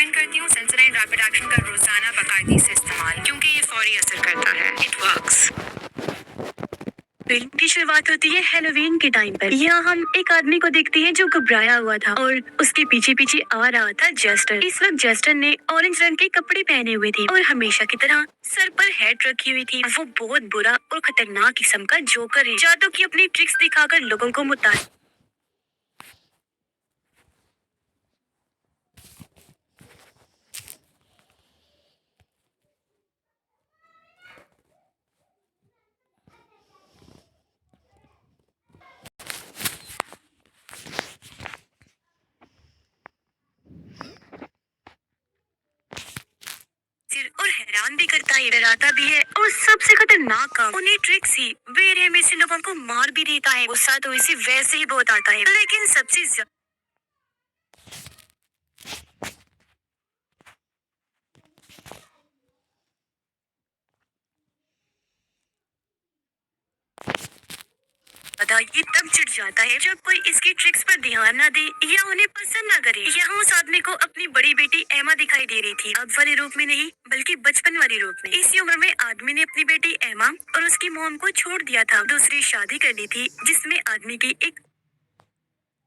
Recommend करती हूँ Sensodyne rapid action का रोजाना बाकायदगी से इस्तेमाल, क्योंकि ये फौरी असर करता है। It works. फिल्म की शुरुआत होती है हैलोवीन के टाइम पर। यहाँ हम एक आदमी को देखते हैं जो घबराया हुआ था और उसके पीछे पीछे आ रहा था जेस्टर। इस वक्त जेस्टर ने ऑरेंज रंग के कपड़े पहने हुए थे और हमेशा की तरह सर पर हैट रखी हुई थी। वो बहुत बुरा और खतरनाक किस्म का जोकर है, जादू की अपनी ट्रिक्स दिखाकर लोगों को मुतासिर। और हैरान भी करता है, डराता भी है और सबसे खतरनाक काम उन्हें ट्रिक्स ही बेरहमी से लोगों को मार भी देता है। गुस्सा तो इसे वैसे ही बहुत आता है, लेकिन सबसे ज्यादा ये तब चिढ़ जाता है जब कोई इसकी ट्रिक्स पर ध्यान न दे या उन्हें पसंद न करे। यहाँ उस आदमी को अपनी बड़ी बेटी एमा दिखाई दे रही थी, अब वाले रूप में नहीं बल्कि बचपन वाले रूप में। इसी उम्र में आदमी ने अपनी बेटी एमा और उसकी मोम को छोड़ दिया था। दूसरी शादी करनी थी जिसमें आदमी की एक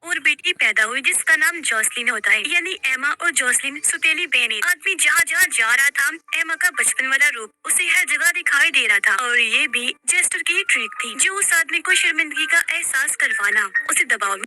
और बेटी पैदा हुई जिसका नाम जॉसलिन होता है, यानी एमा और जॉसलिन सुतेली बहन। आदमी जहाँ जहाँ जा रहा था एमा का बचपन वाला रूप उसे हर जगह दिखाई दे रहा था। और ये भी जेस्टर की ट्रिक थी, जो उस आदमी को शर्मिंदगी का एहसास करवाना, उसे दबाव में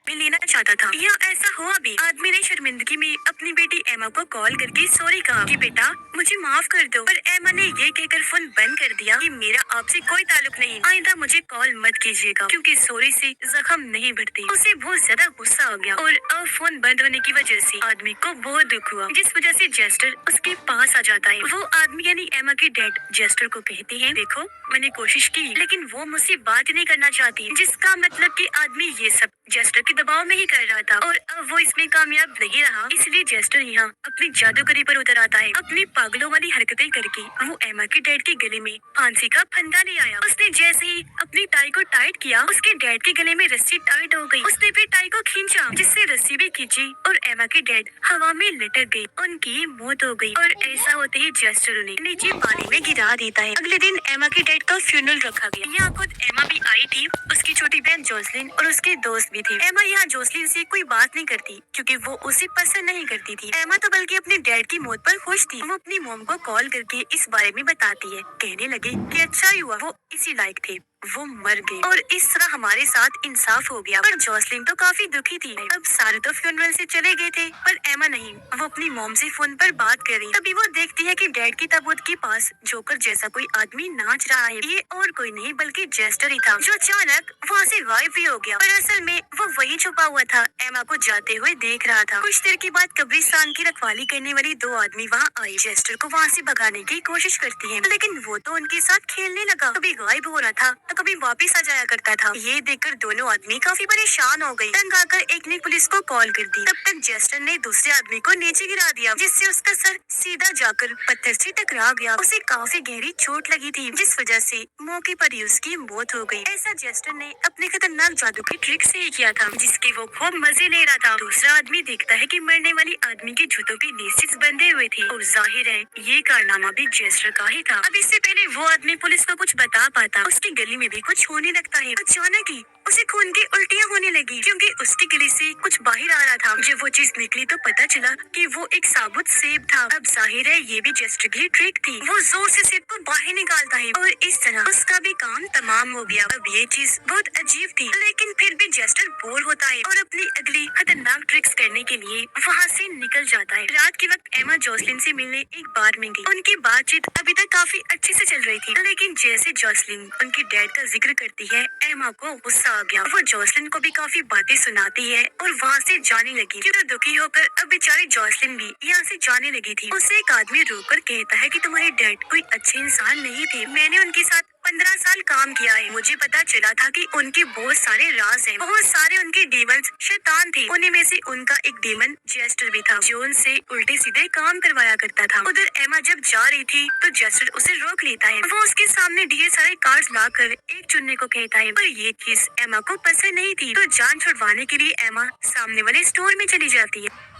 लेना चाहता था। या ऐसा हुआ भी। आदमी ने शर्मिंदगी में अपनी बेटी एमा को कॉल करके सॉरी कहा कि बेटा मुझे माफ कर दो, पर एमा ने ये कहकर फोन बंद कर दिया कि मेरा आपसे कोई ताल्लुक नहीं, आइंदा मुझे कॉल मत कीजिएगा, क्योंकि सॉरी से जख्म नहीं बढ़ते। उसे बहुत ज्यादा गुस्सा हो गया और अब फोन बंद होने की वजह से आदमी को बहुत दुख हुआ, जिस वजह से जेस्टर उसके पास आ जाता है। वो आदमी यानी एमा के डैड जेस्टर को कहते हैं, देखो मैंने कोशिश की लेकिन वो मुझसे बात नहीं करना चाहती, जिसका मतलब कि आदमी ये सब जेस्टर के दबाव में ही कर रहा था और अब वो इसमें कामयाब नहीं रहा। इसलिए जेस्टर यहाँ अपनी जादूगरी पर उतर आता है। अपनी पागलों वाली हरकतें करके वो एमा के डैड के गले में फांसी का फंदा ले आया। उसने जैसे ही अपनी टाई को टाइट किया, उसके डैड के गले में रस्सी टाइट हो गई। उसने फिर टाई को खींचा, जिससे रस्सी भी खींची और एमा के डैड हवा में लटक गई। उनकी मौत हो गई और ऐसा होते ही जेस्टर उन्हें नीचे पानी में गिरा देता है। अगले दिन एमा के डैड का फ्यूनरल रखा गया। यहाँ खुद एमा भी आई थी, उसकी छोटी बहन जोसलिन और उसके दोस्त भी थे। एमा यहाँ जोसलिन से कोई बात नहीं करती क्योंकि वो उसे पसंद नहीं करती थी। एमा तो बल्कि अपने डैड की मौत पर खुश थी। वो अपनी मॉम को कॉल करके इस बारे में बताती है, कहने लगे कि अच्छा ही हुआ वो इसी लायक थे, वो मर गए और इस तरह हमारे साथ इंसाफ हो गया। पर जोसलिन तो काफी दुखी थी। अब सारे तो फ्यूनरल से चले गए थे, पर एमा नहीं, वो अपनी मॉम से फोन पर बात कर रही। तभी वो देखती है कि डैड की ताबूत के पास जोकर जैसा कोई आदमी नाच रहा है। ये और कोई नहीं बल्कि जेस्टर ही था, जो अचानक वहाँ से गायब भी हो गया। पर असल में वो वही छुपा हुआ था, एमा को जाते हुए देख रहा था। कुछ देर के बाद कब्रिस्तान की रखवाली करने वाली दो आदमी वहाँ आए। जेस्टर को वहाँ से भगाने की कोशिश करती है, लेकिन वो तो उनके साथ खेलने लगा, कभी गायब हो रहा था तो कभी वापिस आ जाया करता था। ये देखकर दोनों आदमी काफी परेशान हो गए। तंग आकर एक ने पुलिस को कॉल कर दी। तब तक जेस्टर ने दूसरे आदमी को नीचे गिरा दिया, जिससे उसका सर सीधा जाकर पत्थर से टकरा गया। उसे काफी गहरी चोट लगी थी, जिस वजह से मौके पर ही उसकी मौत हो गई। ऐसा जेस्टर ने अपने खतरनाक जादू की ट्रिक से ही किया था, जिसके वो खूब मजे ले रहा था। दूसरा आदमी देखता है कि मरने वाली आदमी के जूतों पे लेसिस बंधे हुए थे और जाहिर है ये कारनामा भी जेस्टर का ही था। अब इससे पहले वो आदमी पुलिस को कुछ बता पाता, उसकी गली में भी कुछ होने लगता है। अचानक ही उसे खून की उल्टियाँ होने लगी, क्योंकि उसकी गली से कुछ बाहर आ रहा था। जब वो चीज निकली तो पता चला कि वो एक साबुत सेब था। अब जाहिर है ये भी जेस्टर की ट्रिक थी। वो जोर से सेब को बाहर निकालता है और इस तरह उसका भी काम तमाम हो गया। अब ये चीज बहुत अजीब थी, लेकिन फिर भी जेस्टर बोर होता है और अपनी अगली खतरनाक ट्रिक्स करने के लिए वहाँ से निकल जाता है। रात के वक्त एमा जोसलिन से मिलने एक बार में गई। उनकी बातचीत अभी तक काफी अच्छे से चल रही थी, लेकिन जैसे जोसलिन उनके डैड का जिक्र करती है, एमा को गुस्सा आ गया। वो जोसलिन को भी काफी बातें सुनाती है और वहाँ से जाने लगी। क्योंकि दुखी होकर अब बेचारी जोसलिन भी यहाँ से जाने लगी थी। उसे एक आदमी रोककर कहता है कि तुम्हारे डैड कोई अच्छे इंसान नहीं थे, मैंने उनके साथ 15 साल काम किया है। मुझे पता चला था कि उनके बहुत सारे राज हैं। बहुत सारे उनके डीमंस शैतान थे। उन्हीं में से उनका एक डीमन जेस्टर भी था जो उनसे उल्टे सीधे काम करवाया करता था। उधर एमा जब जा रही थी तो जेस्टर उसे रोक लेता है। वो उसके सामने ढेर सारे कार्ड्स लाकर एक चुनने को कहता है, पर ये चीज एमा को पसंद नहीं थी। तो जान छुड़वाने के लिए एमा सामने वाले स्टोर में चली जाती है।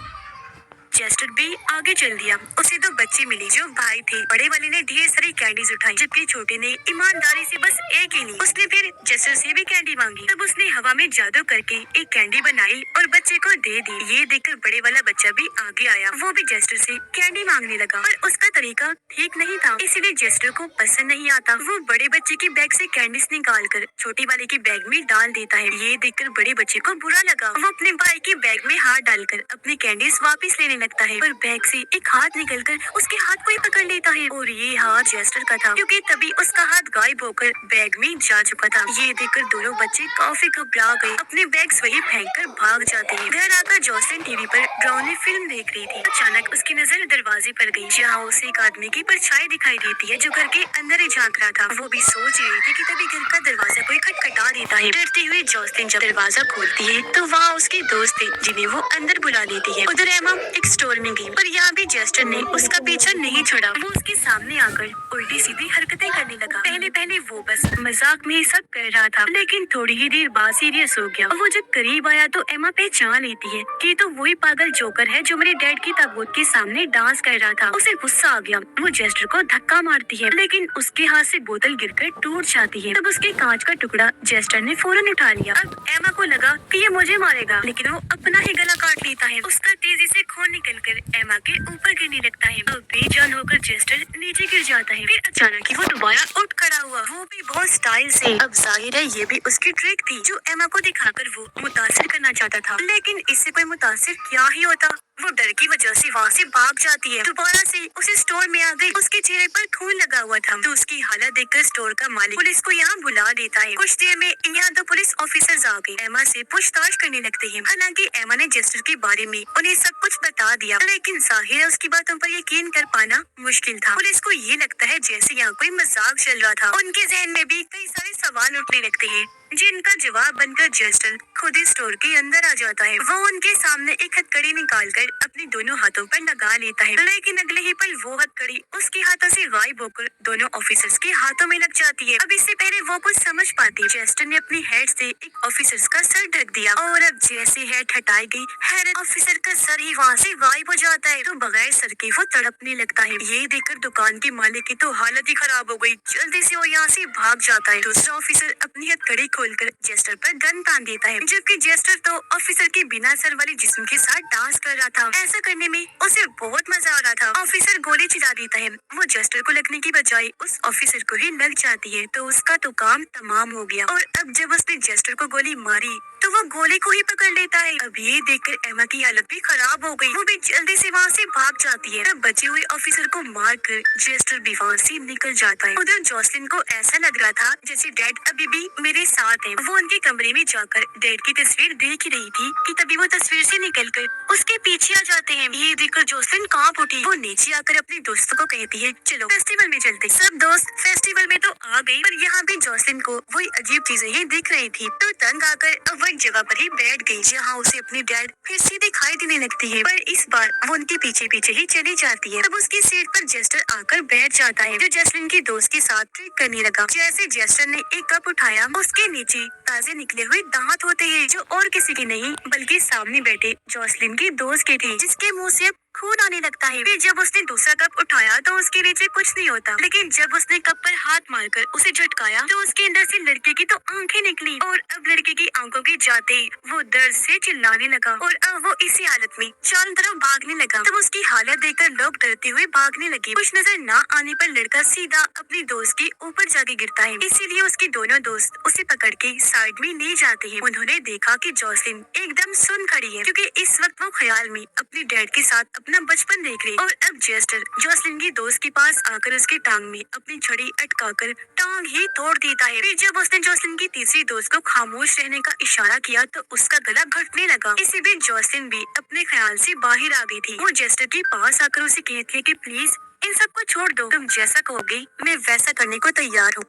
जेस्टर भी आगे चल दिया। उसे दो बच्चे मिले जो भाई थे। बड़े वाले ने ढेर सारी कैंडीज उठाई जबकि छोटे ने ईमानदारी से बस एक ही ली। उसने फिर जेस्टर से भी कैंडी मांगी। तब उसने हवा में जादू करके एक कैंडी बनाई और बच्चे को दे दी। ये देखकर बड़े वाला बच्चा भी आगे आया। वो भी जेस्टर से कैंडी मांगने लगा, पर उसका तरीका ठीक नहीं था, इसीलिए जेस्टर को पसंद नहीं आता। वो बड़े बच्चे के बैग से कैंडीज निकाल कर छोटे वाले के बैग में डाल देता है। ये देखकर बड़े बच्चे को बुरा लगा। वो अपने भाई के बैग में हाथ डालकर अपनी कैंडीज वापस लेने लगता है, पर बैग से एक हाथ निकलकर उसके हाथ को ही पकड़ लेता है और ये हाथ जेस्टर का था, क्योंकि तभी उसका हाथ गायब होकर बैग में जा चुका था। ये देखकर दोनों बच्चे काफी घबरा गए। अपने बैग्स वही फेंककर भाग जाते हैं। घर आकर जोसलिन टीवी पर ब्राउनी फिल्म देख रही थी। अचानक उसकी नजर दरवाजे पर गई, जहाँ उसे एक आदमी की परछाई दिखाई देती है जो घर के अंदर ही झांक रहा था। वो भी सोच रही थी कि तभी घर का दरवाजा कोई खटखटा देता है। डरते हुए जोसलिन जब दरवाजा खोलती है तो वहाँ उसके दोस्त थे जिन्हें वो अंदर बुला लेती है। उधर एमा एक स्टोर में गई, पर यहाँ भी जेस्टर ने उसका पीछा नहीं छोड़ा। वो उसके सामने आकर उल्टी सीधी हरकतें करने लगा। पहले पहले वो बस मजाक में ही सब कर रहा था, लेकिन थोड़ी ही देर बाद सीरियस हो गया। वो जब करीब आया तो एमा पहचान लेती है कि तो वही पागल जोकर है जो मेरे डैड की ताबूत के सामने डांस कर रहा था। उसे गुस्सा आ गया। वो जेस्टर को धक्का मारती है, लेकिन उसके हाथ से बोतल गिरकर टूट जाती है। तब उसके कांच का टुकड़ा जेस्टर ने फौरन उठा लिया। अब एमा को लगा कि ये मुझे मारेगा, लेकिन वो अपना ही गला काट लेता है। उसका तेजी से खून निकलकर एमा के ऊपर गिरने लगता है। अब बेजान होकर जेस्टर नीचे गिर जाता है। फिर अचानक ही वो दोबारा उठ खड़ा हुआ, वो भी बहुत स्टाइल से। अब जाहिर है ये भी उसकी ट्रिक थी जो एमा को दिखाकर वो मुतासिर करना चाहता था, लेकिन इससे कोई मुतासिर क्या ही होता। वो डर की वजह से वहाँ से भाग जाती है। दोबारा से उसे स्टोर में आ गई। उसके चेहरे पर खून लगा हुआ था, तो उसकी हालत देखकर स्टोर का मालिक पुलिस को यहाँ बुला देता है। कुछ देर में यहाँ दो पुलिस ऑफिसर्स आ गए। एमा से पूछताछ करने लगते हैं। हालांकि एमा ने जेस्टर के बारे में उन्हें सब कुछ बता दिया, लेकिन जाहिर है उसकी बातों पर यकीन कर पाना मुश्किल था। पुलिस को ये लगता है जैसे यहाँ कोई मजाक चल रहा था। उनके जहन में भी कई सारे सवाल उठने लगते हैं, जिनका जवाब बनकर जेस्टर खुद ही स्टोर के अंदर आ जाता है। वो उनके सामने एक हथकड़ी निकालकर अपने दोनों हाथों पर लगा लेता है, लेकिन अगले ही पल वो हथकड़ी उसके हाथों से गायब होकर दोनों ऑफिसर्स के हाथों में लग जाती है। अब इससे पहले वो कुछ समझ पाती, जेस्टर ने अपनी हेड से एक ऑफिसर्स का सर ढक दिया और अब जैसे हेड हटाई गई, हेड ऑफिसर का सर ही वहाँ से गायब हो जाता है। तो बगैर सर के वो तड़पने लगता है। ये देखकर दुकान के मालिक की तो हालत ही खराब हो गई। जल्दी से वो यहाँ से भाग जाता है। दूसरा ऑफिसर अपनी हथकड़ी खोलकर जेस्टर पर गन तान देता है, जबकि जेस्टर तो ऑफिसर के बिना सर वाले जिस्म के साथ डांस कर रहा था। ऐसा करने में उसे बहुत मजा आ रहा था। ऑफिसर गोली चला देता है। वो जेस्टर को लगने की बजाय उस ऑफिसर को ही लग जाती है, तो उसका तो काम तमाम हो गया। और अब जब उसने जेस्टर को गोली मारी तो वो गोली को ही पकड़ लेता है। अब ये देखकर एमा की हालत भी खराब हो गई। वो भी जल्दी से वहाँ से भाग जाती है। तब बचे हुए ऑफिसर को मारकर जेस्टर भी वहाँ से निकल जाता है। उधर जोसलिन को ऐसा लग रहा था जैसे डैड अभी भी मेरे साथ है। वो उनके कमरे में जाकर डैड की तस्वीर देख ही रही थी कि तभी वो तस्वीर से निकलकर उसके पीछे आ जाते हैं। ये देखकर जोसलिन कांप उठी। वो नीचे आकर अपने दोस्तों को कहती है, चलो फेस्टिवल में चलते। सब दोस्त फेस्टिवल में तो आ गए, पर यहाँ भी जोसलिन को वही अजीब चीजें ही दिख रही थी। तो तंग आकर अब वो एक जगह पर ही बैठ गई, जहाँ उसे अपनी डैड फिर से दिखाई देने लगती है, पर इस बार वो उनके पीछे पीछे ही चली जाती है। तब उसकी सीट पर जेस्टर आकर बैठ जाता है, जो जोसलिन की दोस्त के साथ ट्रिक करने लगा। जैसे जेस्टर ने एक कप उठाया, उसके नीचे ताजे निकले हुए दांत होते हैं, जो और किसी के नहीं बल्कि सामने बैठे जोसलिन की दोस्त के थे, जिसके मुंह से खून आने लगता है। फिर जब उसने दूसरा कप उठाया तो उसके नीचे कुछ नहीं होता, लेकिन जब उसने कप पर हाथ मारकर उसे झटकाया तो उसके अंदर से लड़के की तो आंखें निकली, और अब लड़के की आंखों के जाते ही वो दर्द से चिल्लाने लगा, और अब वो इसी हालत में चारों तरफ भागने लगा। तब उसकी हालत देखकर लोग डरते हुए भागने लगे। कुछ नजर न आने पर लड़का सीधा अपनी दोस्त के ऊपर जाके गिरता है, इसीलिए उसके दोनों दोस्त उसे पकड़ के साइड में ले जाते हैं। उन्होंने देखा कि जोसलिन एकदम सुन खड़ी है, क्योंकि इस वक्त वो ख्याल में अपने डैड के साथ अपना बचपन देख रही। और अब जेस्टर जोसलिन की दोस्त के पास आकर उसकी टांग में अपनी छड़ी अटकाकर टांग ही तोड़ देता है। फिर जब उसने जोसलिन की तीसरी दोस्त को खामोश रहने का इशारा किया तो उसका गला घटने लगा। इसी बीच जोसलिन भी अपने ख्याल से बाहर आ गई थी। वो जेस्टर के पास आकर उसे कहती है कि प्लीज इन सबको छोड़ दो, तुम जैसा कहोगे मैं वैसा करने को तैयार हूँ।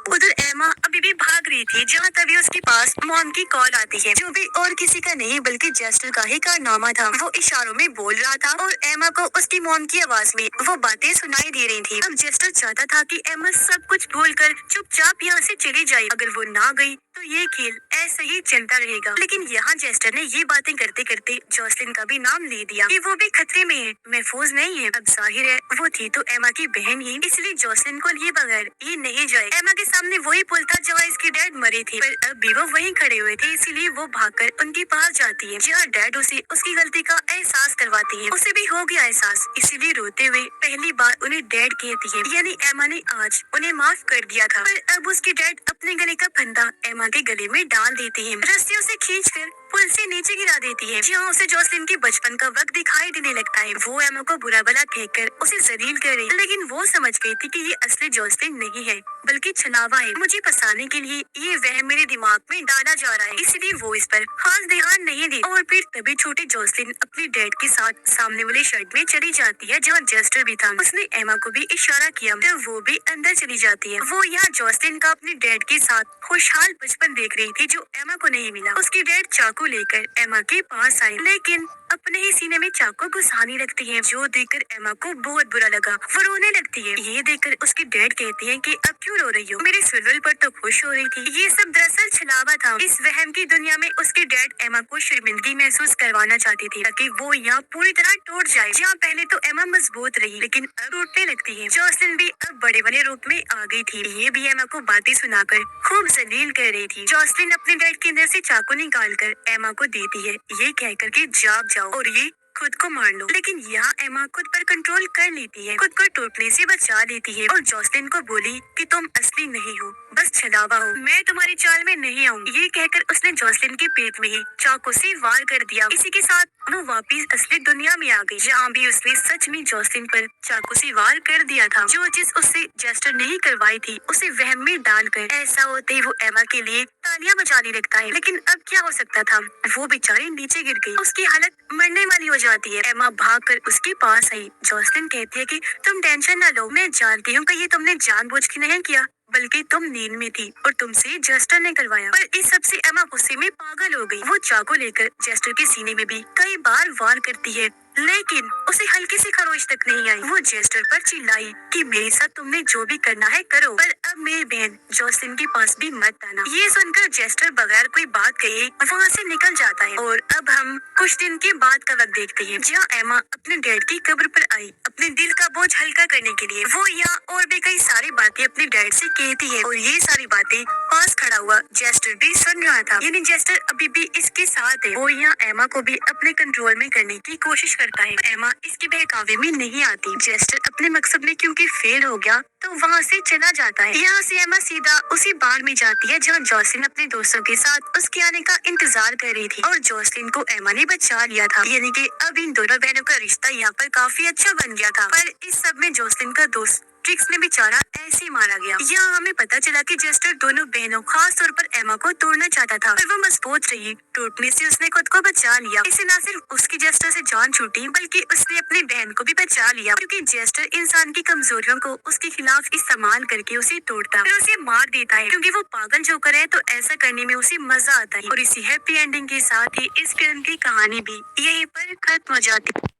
उधर एमा अभी भी भाग रही थी जहाँ तभी उसके पास मॉम की कॉल आती है, जो भी और किसी का नहीं बल्कि जेस्टर का ही कारनामा था। वो इशारों में बोल रहा था और एमा को उसकी मॉम की आवाज में वो बातें सुनाई दे रही थी। अब जेस्टर चाहता था कि एमा सब कुछ भूलकर चुपचाप यहाँ से चली जाए। अगर वो ना गई तो ये खेल ऐसे ही चलता रहेगा। लेकिन यहाँ जेस्टर ने ये बातें करते करते जॉसलिन का भी नाम ले दिया कि वो भी खतरे में है, महफूज नहीं है। अब जाहिर है वो थी तो एमा की बहन ही, इसलिए जॉसलिन को लिए बगैर ये नहीं जाए। एमा के सामने वही पुल था जहाँ इसके डैड मरे थे, पर अब भी वो वहीं खड़े हुए थे, इसीलिए वो भागकर उनके पास जाती है जहाँ डैड उसे उसकी गलती का एहसास करवाती है। उसे भी हो गया एहसास, इसीलिए रोते हुए पहली बार उन्हें डैड कहती है, यानी एमा ने आज उन्हें माफ कर दिया था। पर अब उसके डैड अपने गले का फंदा एमा के गले में डाल देते हैं, रस्सियों से खींचकर पुल से नीचे गिरा देती है, जहाँ उसे जॉसलिन के बचपन का वक्त दिखाई देने लगता है। वो एमा को बुरा भला कहकर उसे जलील कर रही, लेकिन वो समझ गई थी कि ये असली जॉसलिन नहीं है बल्कि छलावा है। मुझे फंसाने के लिए ये वह मेरे दिमाग में डाला जा रहा है, इसलिए वो इस पर खास ध्यान नहीं दी। और फिर तभी छोटी जॉसलिन अपने डैड के साथ सामने वाले शर्ट में चली जाती है जहाँ जेस्टर भी था। उसने एमा को भी इशारा किया तो वो भी अंदर चली जाती है। वो यहाँ जॉसलिन का अपने डैड के साथ खुशहाल बचपन देख रही थी जो एमा को नहीं मिला। उसकी डैड चाकू लेकर एमा के पास आई, लेकिन अपने ही सीने में चाकू घुसाने लगती है, जो देखकर एमा को बहुत बुरा लगा। वो रोने लगती है। ये देखकर उसके डैड कहते हैं कि अब क्यों रो रही हो, मेरे फेयरवेल पर तो खुश हो रही थी। ये सब दरअसल छलावा था। इस वहम की दुनिया में उसके डैड एमा को शर्मिंदगी महसूस करवाना चाहती थी ताकि वो यहाँ पूरी तरह टूट जाए। जहाँ पहले तो एमा मजबूत रही लेकिन अब टूटने लगती है। जॉसलिन भी अब बड़े बड़े रूप में आ गई थी। ये भी एमा को बातें सुनाकर खूब जलील कर रही थी। जॉसलिन अपने डैड के अंदर से चाकू निकालकर एमा को देती है, ये कहकर के जाग जाओ और ये खुद को मार लो। लेकिन यहाँ एमा खुद पर कंट्रोल कर लेती है, खुद को टूटने से बचा लेती है और जॉसलिन को बोली कि तुम असली नहीं हो, बस छलावा हो, मैं तुम्हारी चाल में नहीं आऊंगी। ये कहकर उसने जॉसलिन के पेट में ही चाकू से वार कर दिया। इसी के साथ वो वापिस असली दुनिया में आ गई, जहाँ भी उसने सच में जॉसलिन पर चाकू से वार कर दिया था। जो चीज उससे जेस्टर नहीं करवाई थी उसे वहम में डालकर ऐसा होते ही वो एमा के लिए तालियां बजाने लगता है। लेकिन अब क्या हो सकता था, वो बेचारी नीचे गिर गई, उसकी हालत मरने वाली हो जाती है। एमा भागकर उसके पास आई। जॉसलिन कहती है कि तुम टेंशन न लो, मैं जानती हूँ कि ये तुमने जानबूझ के नहीं किया, बल्कि तुम नींद में थी और तुमसे जेस्टर ने करवाया। पर इस सब से एमा गुस्से में पागल हो गई। वो चाकू लेकर जेस्टर के सीने में भी कई बार वार करती है, लेकिन उसे हल्की सी खरोच तक नहीं आई। वो जेस्टर पर चिल्लाई कि मेरे साथ तुमने जो भी करना है करो, पर अब मेरी बहन जॉसलिन के पास भी मत आना। ये सुनकर जेस्टर बगैर कोई बात कहे वहाँ से निकल जाता है। और अब हम कुछ दिन के बाद का वक्त देखते हैं, जहाँ एमा अपने डैड की कब्र पर आई अपने दिल का बोझ हल्का करने के लिए। वो यहाँ और भी कई सारी बातें अपने डैड से कहती है और ये सारी बातें पास खड़ा हुआ जेस्टर भी सुन रहा था, यानी जेस्टर अभी भी इसके साथ है। वो यहाँ एमा को भी अपने कंट्रोल में करने की कोशिश करता है। एमा इसके बहकावे में नहीं आती। जेस्टर अपने मकसद में क्योंकि फेल हो गया तो वहाँ से चला जाता है। यहाँ से एमा सीधा उसी बार में जाती है जहाँ जॉसलिन अपने दोस्तों के साथ उसके आने का इंतजार कर रही थी और जॉसलिन को एमा ने बचा लिया था, यानी कि अब इन दोनों बहनों का रिश्ता यहाँ पर काफी अच्छा बन गया था। पर इस सब में जॉसलिन का दोस्त ट्रिक्स ने बेचारा ऐसे ही मारा गया। यहाँ हमें पता चला कि जेस्टर दोनों बहनों खास तौर पर एमा को तोड़ना चाहता था, पर वो मजबूत रही। टूटने से उसने खुद को बचा लिया। इसे न सिर्फ उसकी जेस्टर से जान छूटी बल्कि उसने अपनी बहन को भी बचा लिया, क्योंकि जेस्टर इंसान की कमजोरियों को उसके खिलाफ इस्तेमाल करके उसे तोड़ता फिर उसे मार देता है, क्योंकि वो पागल जोकर है तो ऐसा करने में उसे मजा आता है। और इसी हैप्पी एंडिंग के साथ ही इस फिल्म की कहानी भी यहीं पर खत्म हो जाती है।